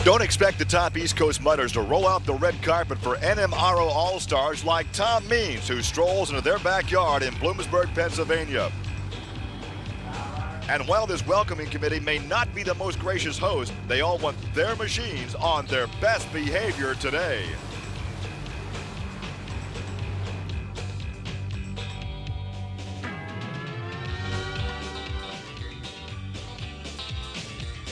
Don't expect the top East Coast mudders to roll out the red carpet for NMRO All-Stars like Tom Means, who strolls into their backyard in Bloomsburg, Pennsylvania. And while this welcoming committee may not be the most gracious host, they all want their machines on their best behavior today.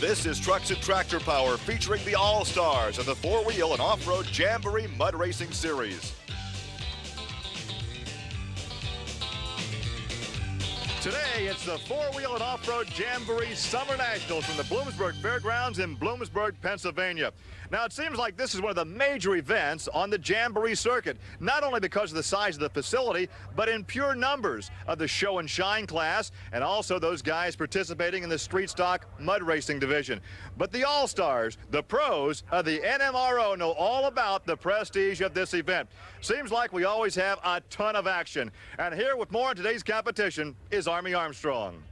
This is Trucks and Tractor Power featuring the All-Stars of the four-wheel and off-road Jamboree Mud Racing Series. Today, it's the four-wheel and off-road Jamboree Summer Nationals from the Bloomsburg Fairgrounds in Bloomsburg, Pennsylvania. Now, it seems like this is one of the major events on the Jamboree circuit, not only because of the size of the facility, but in pure numbers of the show and shine class, and also those guys participating in the street stock mud racing division. But the All-Stars, the pros of the NMRO, know all about the prestige of this event. Seems like we always have a ton of action. And here with more on today's competition is Army Armstrong.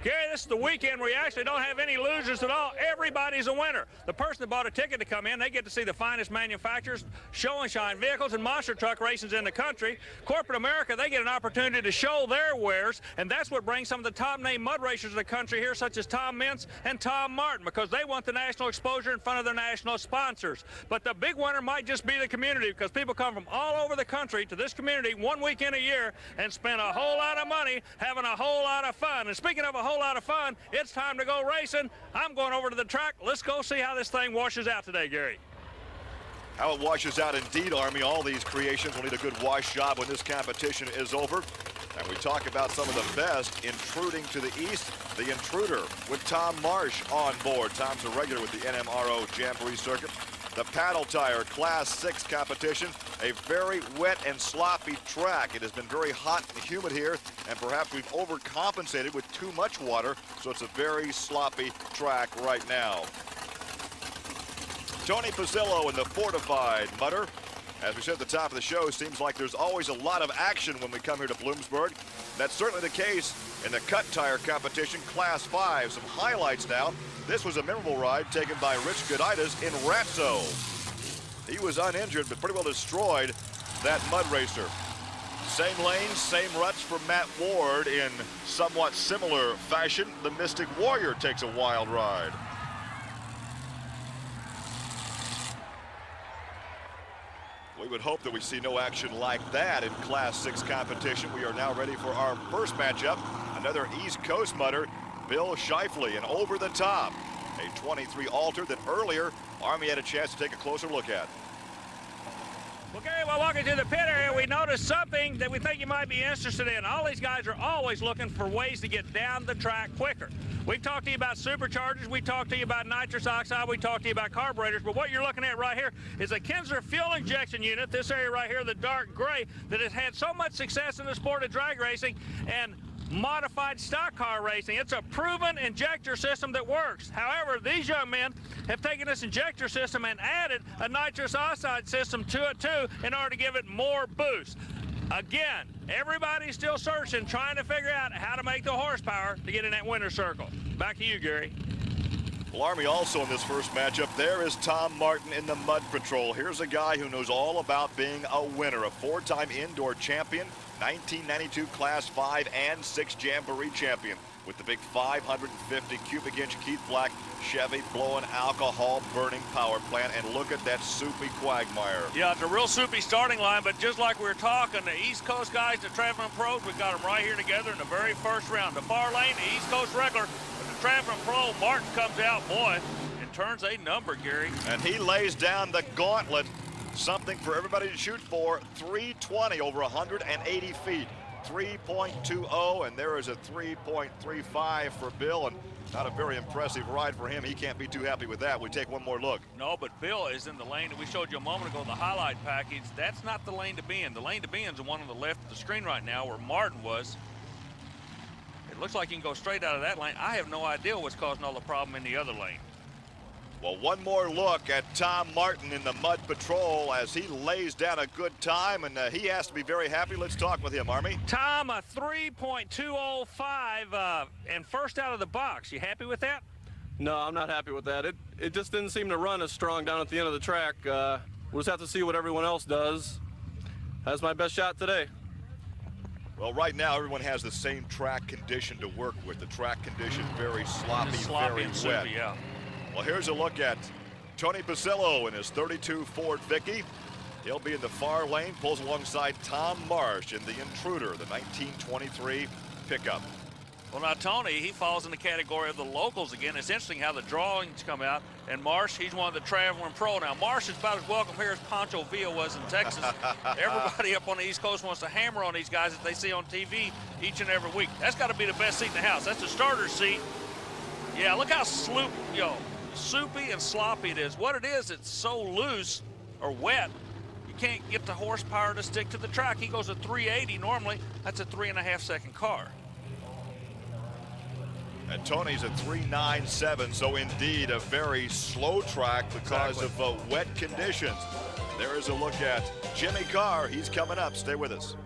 Gary, this is the weekend where you actually don't have any losers at all. Everybody's a winner. The person that bought a ticket to come in, they get to see the finest manufacturers, show and shine vehicles, and monster truck racings in the country. Corporate America, they get an opportunity to show their wares, and that's what brings some of the top-name mud racers of the country here, such as Tom Mintz and Tom Martin, because they want the national exposure in front of their national sponsors. But the big winner might just be the community, because people come from all over the country to this community 1 weekend a year and spend a whole lot of money having a whole lot of fun. And speaking of a whole lot of fun, it's time to go racing. I'm going over to the track. Let's go see how this thing washes out today, Gary. How it washes out indeed, Army. All these creations will need a good wash job when this competition is over. And we talk about some of the best intruding to the east. The intruder with Tom Marsh on board. Tom's a regular with the NMRO Jamboree circuit. The paddle tire Class 6 competition, a very wet and sloppy track. It has been very hot and humid here, and perhaps we've overcompensated with too much water, so it's a very sloppy track right now. Tony Pasillo in the Fortified Mudder. As we said at the top of the show, seems like there's always a lot of action when we come here to Bloomsburg. That's certainly the case in the cut tire competition, Class 5. Some highlights now. This was a memorable ride taken by Rich Goditis in Ratso. He was uninjured, but pretty well destroyed that mud racer. Same lanes, same ruts for Matt Ward in somewhat similar fashion. The Mystic Warrior takes a wild ride. We would hope that we see no action like that in Class 6 competition. We are now ready for our first matchup. Another East Coast mudder, Bill SCHEIFLEY, and over the top, a 23 Alter that earlier Army had a chance to take a closer look at. Well, Gary, while walking through the pit area, we noticed something that we think you might be interested in. All these guys are always looking for ways to get down the track quicker. We've talked to you about superchargers, we talked to you about nitrous oxide, we talked to you about carburetors, but what you're looking at right here is a Kinsler fuel injection unit, this area right here, the dark gray, that has had so much success in the sport of drag racing and modified stock car racing. It's a proven injector system that works. However, these young men have taken this injector system and added a nitrous oxide system to it too in order to give it more boost. Again, everybody's still searching, trying to figure out how to make the horsepower to get in that winner's circle. Back to you, Gary. Well, Army also in this first matchup, there is Tom Martin in the Mud Patrol. Here's a guy who knows all about being a winner, a four-time indoor champion, 1992 Class 5 and 6 Jamboree champion with the big 550 cubic inch Keith Black Chevy blowing alcohol burning power plant. And look at that soupy quagmire. Yeah, it's a real soupy starting line, but just like we were talking, the East Coast guys, the Traveling Pros, we got them right here together in the very first round. The far lane, the East Coast regular, but the Traveling Pro, Martin comes out, boy, and turns a number, Gary. And he lays down the gauntlet. Something for everybody to shoot for. 320 over 180 feet. 3.20, and there is a 3.35 for Bill, and not a very impressive ride for him. He can't be too happy with that. We take one more look. No, but Bill is in the lane that we showed you a moment ago, the highlight package. That's not the lane to be in. The lane to be in is the one on the left of the screen right now where Martin was. It looks like you can go straight out of that lane. I have no idea what's causing all the problem in the other lane. Well, one more look at Tom Martin in the Mud Patrol as he lays down a good time, and he has to be very happy. Let's talk with him, Army. Tom, a 3.205 and first out of the box. You happy with that? No, I'm not happy with that. It just didn't seem to run as strong down at the end of the track. We'll just have to see what everyone else does. That's my best shot today. Well, right now, everyone has the same track condition to work with. The track condition very sloppy, very and wet. soupy, yeah. Well, here's a look at Tony Pasillo in his 32 Ford Vicky. He'll be in the far lane, pulls alongside Tom Marsh in the Intruder, the 1923 pickup. Well, now, Tony, he falls in the category of the locals again. It's interesting how the drawings come out. And Marsh, he's one of the traveling pro. Now, Marsh is about as welcome here as Pancho Villa was in Texas. Everybody up on the East Coast wants to hammer on these guys that they see on TV each and every week. That's got to be the best seat in the house. That's the starter seat. Yeah, look how soupy and sloppy it is. What it is, it's so loose or wet, you can't get the horsepower to stick to the track. He goes at 380 normally. That's a 3.5-second car. And Tony's at 397, so indeed a very slow track because of wet conditions. There is a look at Jimmy Carr. He's coming up. Stay with us.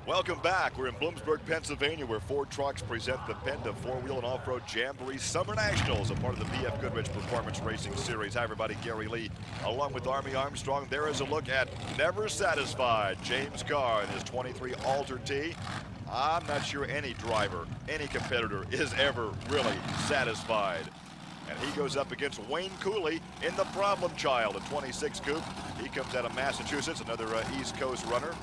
Welcome back. We're in Bloomsburg, Pennsylvania, where Ford Trucks present the PENDA Four-Wheel and Off-Road Jamboree Summer Nationals, a part of the BF Goodrich Performance Racing Series. Hi, everybody. Gary Lee, along with Army Armstrong. There is a look at Never Satisfied, James Carr in his 23 Alter T. I'm not sure any driver, any competitor is ever really satisfied. And he goes up against Wayne Cooley in the Problem Child, a 26 coupe. He comes out of Massachusetts, another East Coast runner.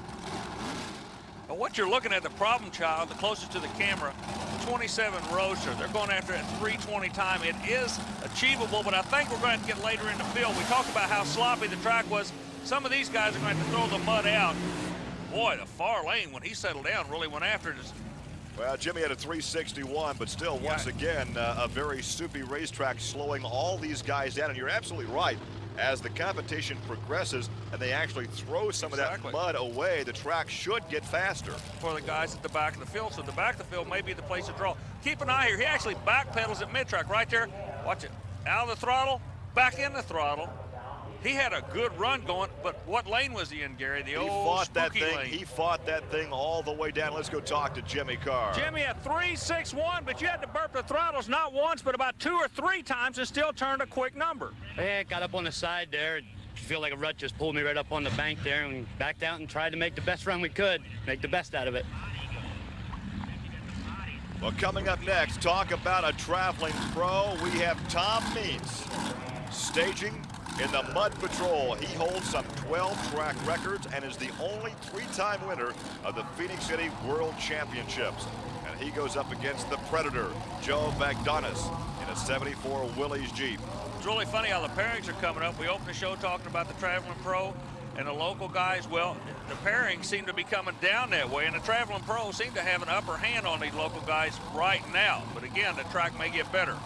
Well, what you're looking at, the Problem Child, the closest to the camera, 27 Roadster. They're going after it at 320 time. It is achievable, but I think we're going to get later in the field. We talked about how sloppy the track was. Some of these guys are going to have to throw the mud out. Boy, the far lane, when he settled down, really went after it. Well, Jimmy had a 361, but still, once again, a very soupy racetrack slowing all these guys down. And you're absolutely right. As the competition progresses and they actually throw some of that mud away, the track should get faster. For the guys at the back of the field. So the back of the field may be the place to draw. Keep an eye here. He actually backpedals at mid-track right there. Watch it. Out of the throttle, back in the throttle. He had a good run going, but what lane was he in, Gary? The old spooky lane. He fought that thing all the way down. Let's go talk to Jimmy Carr. Jimmy at 361, but you had to burp the throttles not once, but about 2 or 3 times and still turned a quick number. Yeah, got up on the side there. Feel like a rut just pulled me right up on the bank there and backed out and tried to make the best run we could, make the best out of it. Well, coming up next, talk about a traveling pro. We have Tom Meents staging in the Mud Patrol. He holds some 12 track records and is the only 3-time winner of the Phoenix City World Championships. And he goes up against the Predator, Joe Bagdonis, in a 74 Willys Jeep. It's really funny how the pairings are coming up. We opened the show talking about the traveling pro and the local guys. Well, the pairings seem to be coming down that way, and the traveling pro seem to have an upper hand on these local guys right now. But again, the track may get better.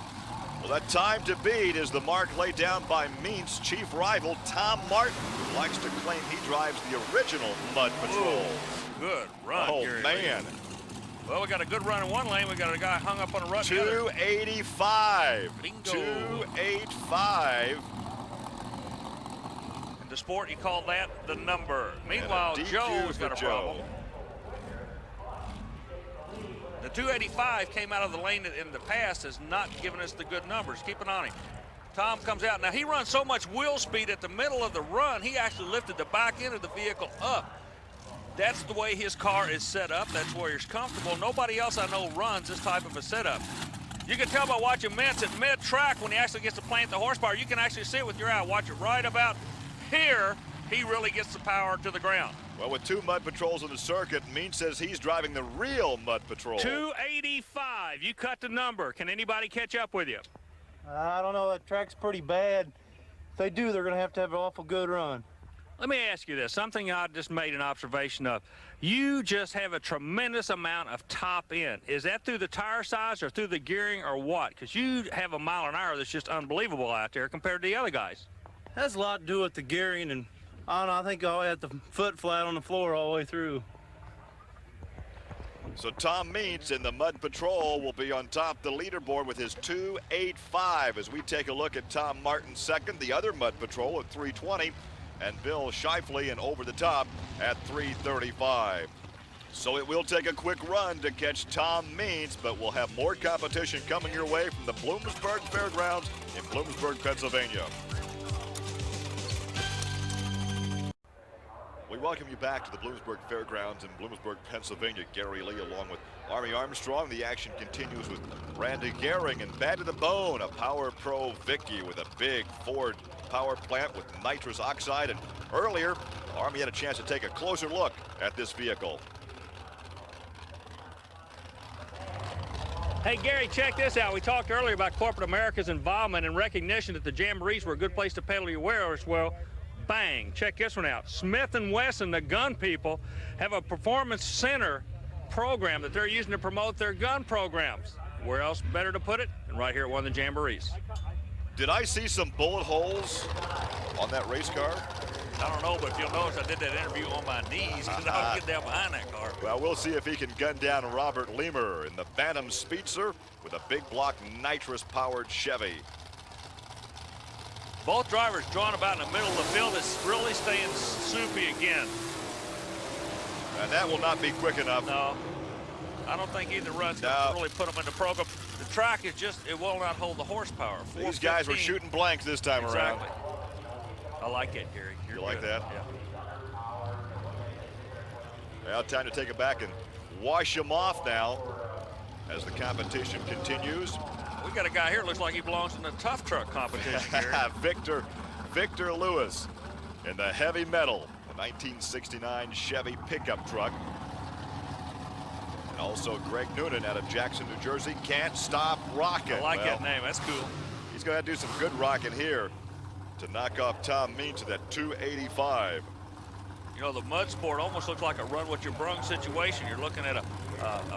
Well, that time to beat is the mark laid down by Meents' chief rival, Tom Martin, who likes to claim he drives the original Mud Patrol. Ooh, good run, Gary man. Lee. Well, we got a good run in one lane. We got a guy hung up on a rut. 285. Bingo. 285. In the sport, you call that the number. Meanwhile, Joe's got a problem. The 285 came out of the lane in the past, has not given us the good numbers. Keep an eye on him. Tom comes out. Now, he runs so much wheel speed at the middle of the run, he actually lifted the back end of the vehicle up. That's the way his car is set up. That's where he's comfortable. Nobody else I know runs this type of a setup. You can tell by watching Meents at mid-track when he actually gets to plant the horsepower. You can actually see it with your eye. Watch it right about here. He really gets the power to the ground. Well, with 2 Mud Patrols on the circuit, Meents says he's driving the real Mud Patrol. 285. You cut the number. Can anybody catch up with you? I don't know. That track's pretty bad. If they do, they're going to have an awful good run. Let me ask you this, something I just made an observation of. You just have a tremendous amount of top end. Is that through the tire size or through the gearing or what? Because you have a mile an hour that's just unbelievable out there compared to the other guys. Has a lot to do with the gearing, and I don't know, I think I had the foot flat on the floor all the way through. So Tom Meents in the Mud Patrol will be on top of the leaderboard with his 285 as we take a look at Tom Martin second, the other Mud Patrol at 320. And Bill SCHEIFLEY and Over the Top at 335. So it will take a quick run to catch Tom Means, but we'll have more competition coming your way from the Bloomsburg Fairgrounds in Bloomsburg, Pennsylvania. We welcome you back to the Bloomsburg Fairgrounds in Bloomsburg, Pennsylvania. Gary Lee along with Army Armstrong. The action continues with Randy Gehring and Bad to the Bone, a Power Pro Vicky with a big Ford power plant with nitrous oxide. And earlier, Army had a chance to take a closer look at this vehicle. Hey, Gary, check this out. We talked earlier about corporate America's involvement and recognition that the Jamborees were a good place to peddle your wares. Well, bang, check this one out. Smith & Wesson, the gun people, have a performance center program that they're using to promote their gun programs. Where else better to put it than right here at one of the Jamborees? Did I see some bullet holes on that race car? I don't know, but if you'll notice, I did that interview on my knees because I was getting down behind that car. Well, we'll see if he can gun down Robert Leamer in the Bantam Speedster with a big block nitrous-powered Chevy. Both drivers drawn about in the middle of the field. It's really staying soupy again. And that will not be quick enough. No, I don't think either run's going to really put them into program. The track is just, it will not hold the horsepower. These guys were shooting blanks this time around. I like it, Gary. You like that? Yeah. Well, time to take it back and wash them off now as the competition continues. We got a guy here, looks like he belongs in the tough truck competition here. Victor Lewis in the heavy metal, the 1969 Chevy pickup truck. And also Greg Noonan out of Jackson, New Jersey. Can't stop rocking. I like that name, that's cool. He's going to do some good rocking here to knock off Tom Means to that 285. You know, the mud sport almost looks like a run with your brung situation. You're looking at a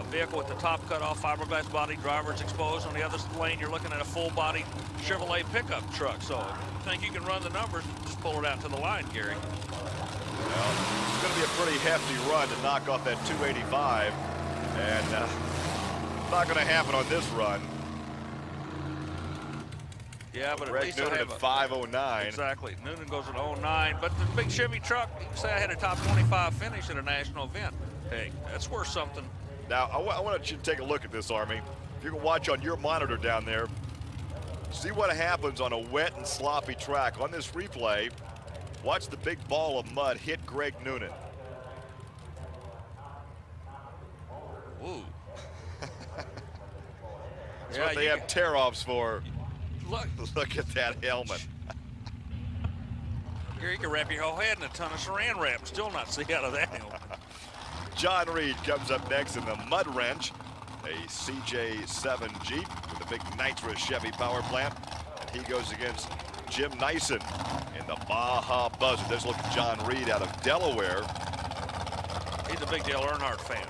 vehicle with the top cut off, fiberglass body, driver's exposed. On the other lane, you're looking at a full body Chevrolet pickup truck. So if you think you can run the numbers, just pull it out to the line, Gary. Well, it's going to be a pretty hefty run to knock off that 285. And not going to happen on this run. Yeah, but Greg at least Noonan at 509. Exactly. Noonan goes at 09. But the big Chevy truck, you can say I had a top 25 finish at a national event. Hey, that's worth something. Now, I want you to take a look at this, Army. If you can watch on your monitor down there, see what happens on a wet and sloppy track. On this replay, watch the big ball of mud hit Greg Noonan. Ooh. That's what they have tear-offs for. Look at that helmet. Gary, you can wrap your whole head in a ton of saran wrap and still not see out of that helmet. John Reed comes up next in the Mud Wrench, a CJ7 Jeep with a big nitrous Chevy power plant. And he goes against Jim Nyson in the Baja Buzzard. There's a look at John Reed out of Delaware. He's a big Dale Earnhardt fan.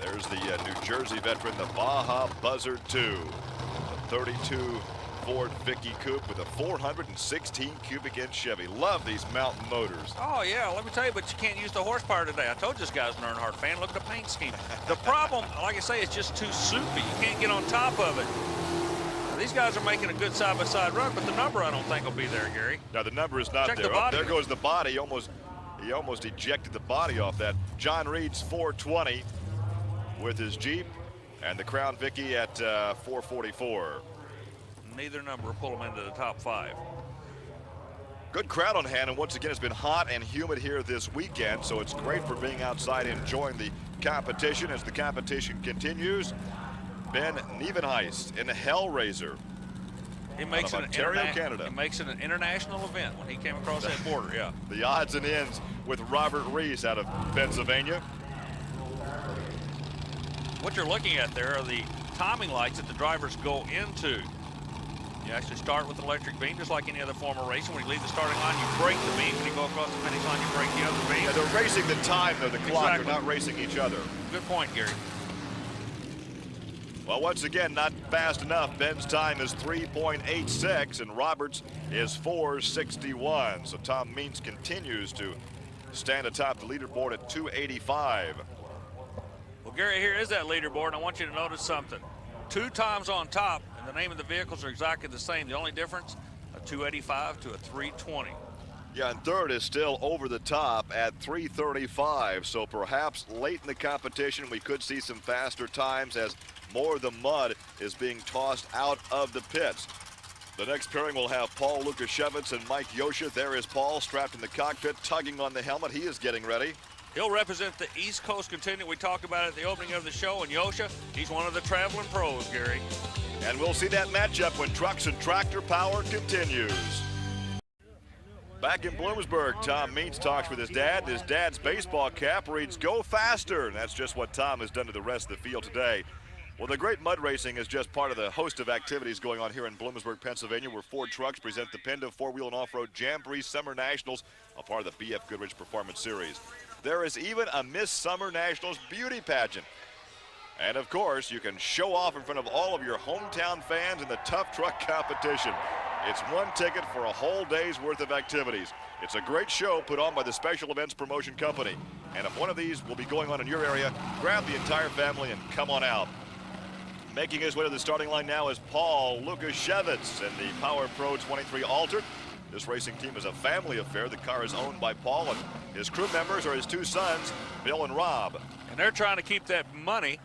There's the New Jersey veteran, the Baja Buzzard 2. The 32 Ford Vicky Coupe with a 416 cubic inch Chevy. Love these mountain motors. Oh yeah, let me tell you, but you can't use the horsepower today. I told you this guy's an Earnhardt fan. Look at the paint scheme. The problem, like I say, it's just too soupy. You can't get on top of it. Now, these guys are making a good side-by-side run, but the number I don't think will be there, Gary. Now the number is not Check there. The body. Oh, there goes the body. He almost ejected the body off that. John Reed's 420 with his Jeep, and the Crown Vicky at 444. Neither number will pull them into the top 5. Good crowd on hand, and once again, it's been hot and humid here this weekend, so it's great for being outside enjoying the competition. As the competition continues, Ben Nieuwenhuis in the Hellraiser. He makes it Ontario, Canada. He makes it an international event when he came across that border, yeah. The odds and ends with Robert Reese out of Pennsylvania. What you're looking at there are the timing lights that the drivers go into. You actually start with an electric beam, just like any other form of racing. When you leave the starting line, you break the beam. When you go across the finish line, you break the other beam. Yeah, they're racing the time, though, the clock. Exactly. They're not racing each other. Good point, Gary. Well, once again, not fast enough. Ben's time is 3.86, and Roberts is 4.61. So Tom Means continues to stand atop the leaderboard at 285. Well, Gary, here is that leaderboard, and I want you to notice something. 2 times on top, and the name of the vehicles are exactly the same. The only difference, a 285 to a 320. Yeah, and third is still over the top at 3:35. So perhaps late in the competition, we could see some faster times as more of the mud is being tossed out of the pits. The next pairing will have Paul Lukashevitz and Mike YOSHA. There is Paul strapped in the cockpit, tugging on the helmet. He is getting ready. He'll represent the East Coast contingent we talked about at the opening of the show. And YOSHA, he's one of the traveling pros, Gary. And we'll see that matchup when Trucks and Tractor Power continues. Back in Bloomsburg, Tom Means talks with his dad. His dad's baseball cap reads, "Go faster." And that's just what Tom has done to the rest of the field today. Well, the great mud racing is just part of the host of activities going on here in Bloomsburg, Pennsylvania, where Ford Trucks present the Penda Four-Wheel and Off-Road Jamboree Summer Nationals, a part of the BF Goodrich Performance Series. There is even a Miss Summer Nationals beauty pageant. And of course, you can show off in front of all of your hometown fans in the tough truck competition. It's one ticket for a whole day's worth of activities. It's a great show put on by the Special Events Promotion Company. And if one of these will be going on in your area, grab the entire family and come on out. Making his way to the starting line now is Paul Lukashevitz in the Power Pro 23 Altered. This racing team is a family affair. The car is owned by Paul, and his crew members are his two sons, Bill and Rob. And they're trying to keep that money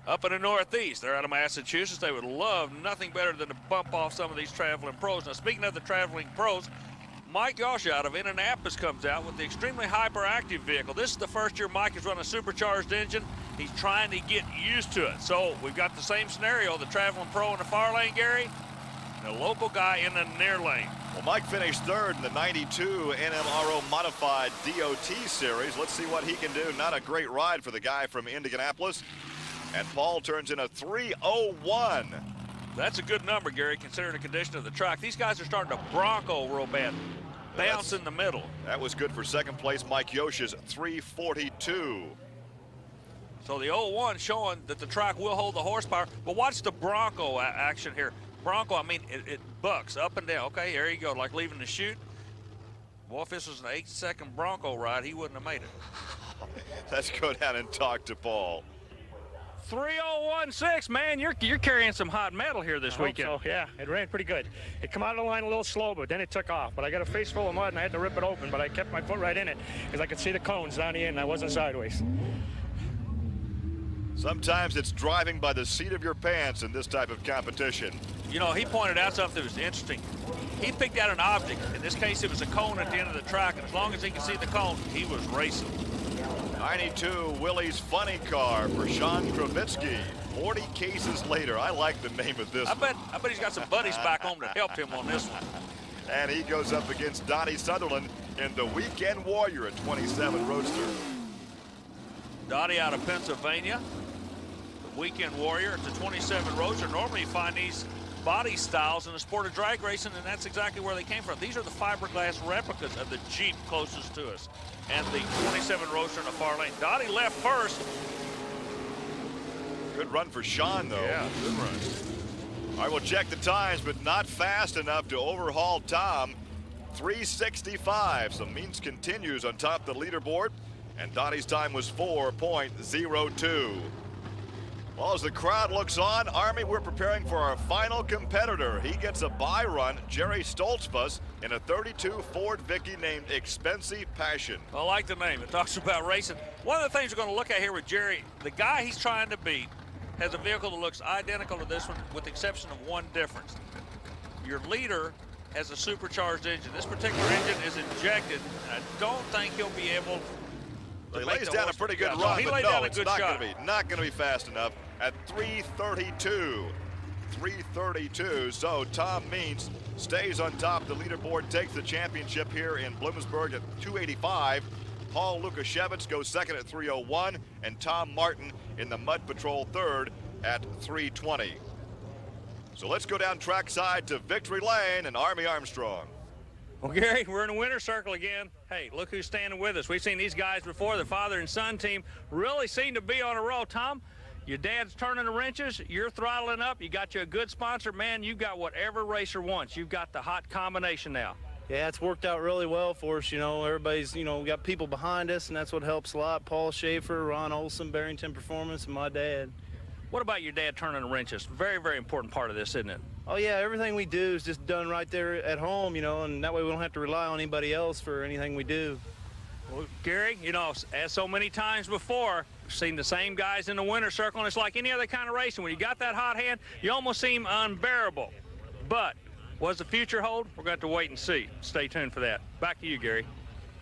up in the Northeast. They're out of Massachusetts. They would love nothing better than to bump off some of these traveling pros. Now, speaking of the traveling pros, Mike YOSHA out of Indianapolis comes out with the extremely hyperactive vehicle. This is the first year Mike has run a supercharged engine. He's trying to get used to it. So we've got the same scenario, the traveling pro in the far lane, Gary, and the local guy in the near lane. Well, Mike finished third in the 92 NMRO Modified DOT Series. Let's see what he can do. Not a great ride for the guy from Indianapolis. And Paul turns in a 3:01. That's a good number, Gary, considering the condition of the track. These guys are starting to bronco real bad. Bounce in the middle. That was good for second place. Mike YOSHA's 3:42. So the 01 showing that the track will hold the horsepower. But watch the bronco action here. Bronco, I mean, it bucks up and down. Okay, there you go, like leaving the chute. Well, if this was an 8-second bronco ride, he wouldn't have made it. Let's go down and talk to Paul. 3016, man, you're carrying some hot metal here this weekend. So, yeah, it ran pretty good. It come out of the line a little slow, but then it took off. But I got a face full of mud, and I had to rip it open, but I kept my foot right in it because I could see the cones down the end, and I wasn't sideways. Sometimes it's driving by the seat of your pants in this type of competition. You know, he pointed out something that was interesting. He picked out an object. In this case, it was a cone at the end of the track, and as long as he could see the cone, he was racing. 92 Willie's Funny Car for Sean Kravitsky. 40 cases later. I like the name of this. I bet he's got some buddies back home to help him on this one. And he goes up against Donnie Sutherland in the Weekend Warrior at 27 Roadster. Dottie out of Pennsylvania. The Weekend Warrior. It's a 27 Roadster. Normally you find these body styles in the sport of drag racing, and that's exactly where they came from. These are the fiberglass replicas of the Jeep closest to us. And the 27 Roadster in the far lane. Dottie left first. Good run for Sean, though. Yeah, good run. All right, we'll check the times, but not fast enough to overhaul Tom. 3:65. So Means continues on top of the leaderboard, and Dottie's time was 4.02. Well, as the crowd looks on, Army, we're preparing for our final competitor. He gets a bye run, Jerry Stoltzfus, in a 32 Ford Vicky named Expensive Passion. I like the name. It talks about racing. One of the things we're going to look at here with Jerry, the guy he's trying to beat has a vehicle that looks identical to this one with the exception of one difference. Your leader has a supercharged engine. This particular engine is injected, and I don't think he'll be able to He lays down a pretty good run, no, he but laid no, down a it's good not shot. going to be fast enough at 3:32. 3:32. So Tom Means stays on top of the leaderboard, takes the championship here in Bloomsburg at 285. Paul Lukashevitz goes second at 3:01, and Tom Martin in the Mud Patrol third at 3:20. So let's go down trackside to Victory Lane and Army Armstrong. Well, Gary, we're in the winner's circle again. Hey, look who's standing with us. We've seen these guys before. The father and son team really seem to be on a roll. Tom, your dad's turning the wrenches. You're throttling up. You got you a good sponsor. Man, you've got what every racer wants. You've got the hot combination now. Yeah, it's worked out really well for us. You know, everybody's, you know, got people behind us, and that's what helps a lot. Paul Schaefer, Ron Olson, Barrington Performance, and my dad. What about your dad turning the wrenches? Very, very important part of this, isn't it? Oh yeah, everything we do is just done right there at home, you know, and that way we don't have to rely on anybody else for anything we do. Well, Gary, you know, as so many times before, we've seen the same guys in the winner's circle, and it's like any other kind of racing. When you got that hot hand, you almost seem unbearable. But what does the future hold? We're going to have to wait and see. Stay tuned for that. Back to you, Gary.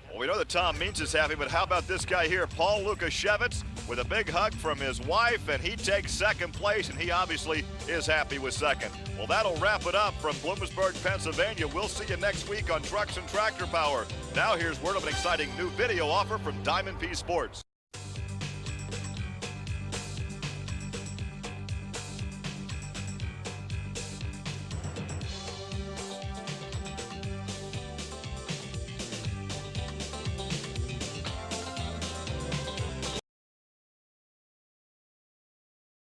Well, we know that Tom Means is happy, but how about this guy here, Paul Lukashevitz, with a big hug from his wife, and he takes second place, and he obviously is happy with second. Well, that'll wrap it up from Bloomsburg, Pennsylvania. We'll see you next week on Trucks and Tractor Power. Now here's word of an exciting new video offer from Diamond P Sports.